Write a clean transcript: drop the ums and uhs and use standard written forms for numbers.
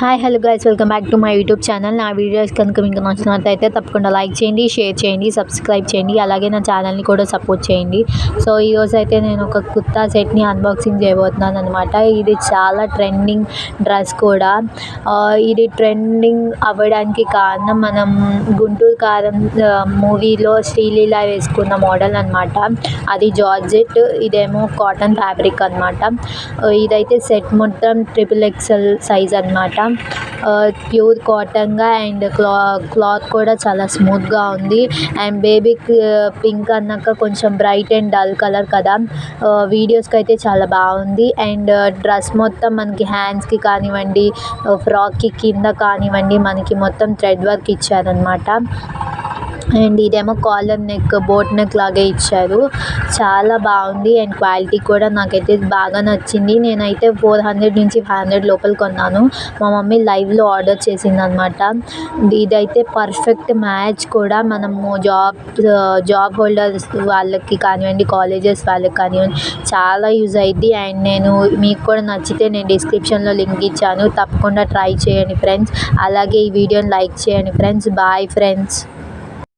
Hi hello guys, welcome back to my YouTube channel. నా videos కనుక మీకు నచ్చినట్లయితే తప్పకుండా లైక్ చేయండి, షేర్ చేయండి, సబ్స్క్రైబ్ చేయండి. అలాగే నా ఛానల్ని కూడా సపోర్ట్ చేయండి. సో ఈరోజు అయితే నేను ఒక కుర్తా సెట్ని అన్బాక్సింగ్ చేయబోతున్నాను అనమాట. ఇది చాలా ట్రెండింగ్ డ్రెస్ కూడా. ఇది ట్రెండింగ్ అవ్వడానికి కారణం మనం గుంటూరు కారం మూవీలో శ్రీలీల వేసుకున్న మోడల్ అనమాట. అది జార్జెట్, ఇదేమో కాటన్ ఫ్యాబ్రిక్ అనమాట. ఇదైతే సెట్ మొత్తం XXL సైజ్ అనమాట. ప్యూర్ కాటన్గా అండ్ క్లాత్ కూడా చాలా స్మూత్గా ఉంది. అండ్ బేబీ పింక్ అన్నాక కొంచెం బ్రైట్ అండ్ డల్ కలర్ కదా, వీడియోస్కి అయితే చాలా బాగుంది. అండ్ డ్రెస్ మొత్తం మనకి హ్యాండ్స్కి కానివ్వండి, ఫ్రాక్కి కింద కానివ్వండి, మనకి మొత్తం థ్రెడ్ వర్క్ ఇచ్చారనమాట. అండ్ ఇదేమో కాలర్ నెక్, బోట్ నెక్ లాగే ఇచ్చారు. చాలా బాగుంది అండ్ క్వాలిటీ కూడా నాకైతే బాగా నచ్చింది. నేనైతే 400 నుంచి 500 లోపల కొన్నాను. మా మమ్మీ లైవ్లో ఆర్డర్ చేసింది అనమాట. ఇదైతే పర్ఫెక్ట్ మ్యాచ్ కూడా. మనము జాబ్ హోల్డర్స్ వాళ్ళకి కానివ్వండి, కాలేజెస్ వాళ్ళకి కానివ్వండి చాలా యూజ్ అయ్యిద్ది. అండ్ నేను మీకు కూడా నచ్చితే నేను డిస్క్రిప్షన్లో లింక్ ఇచ్చాను, తప్పకుండా ట్రై చేయండి ఫ్రెండ్స్. అలాగే ఈ వీడియోని లైక్ చేయండి ఫ్రెండ్స్. Bye friends.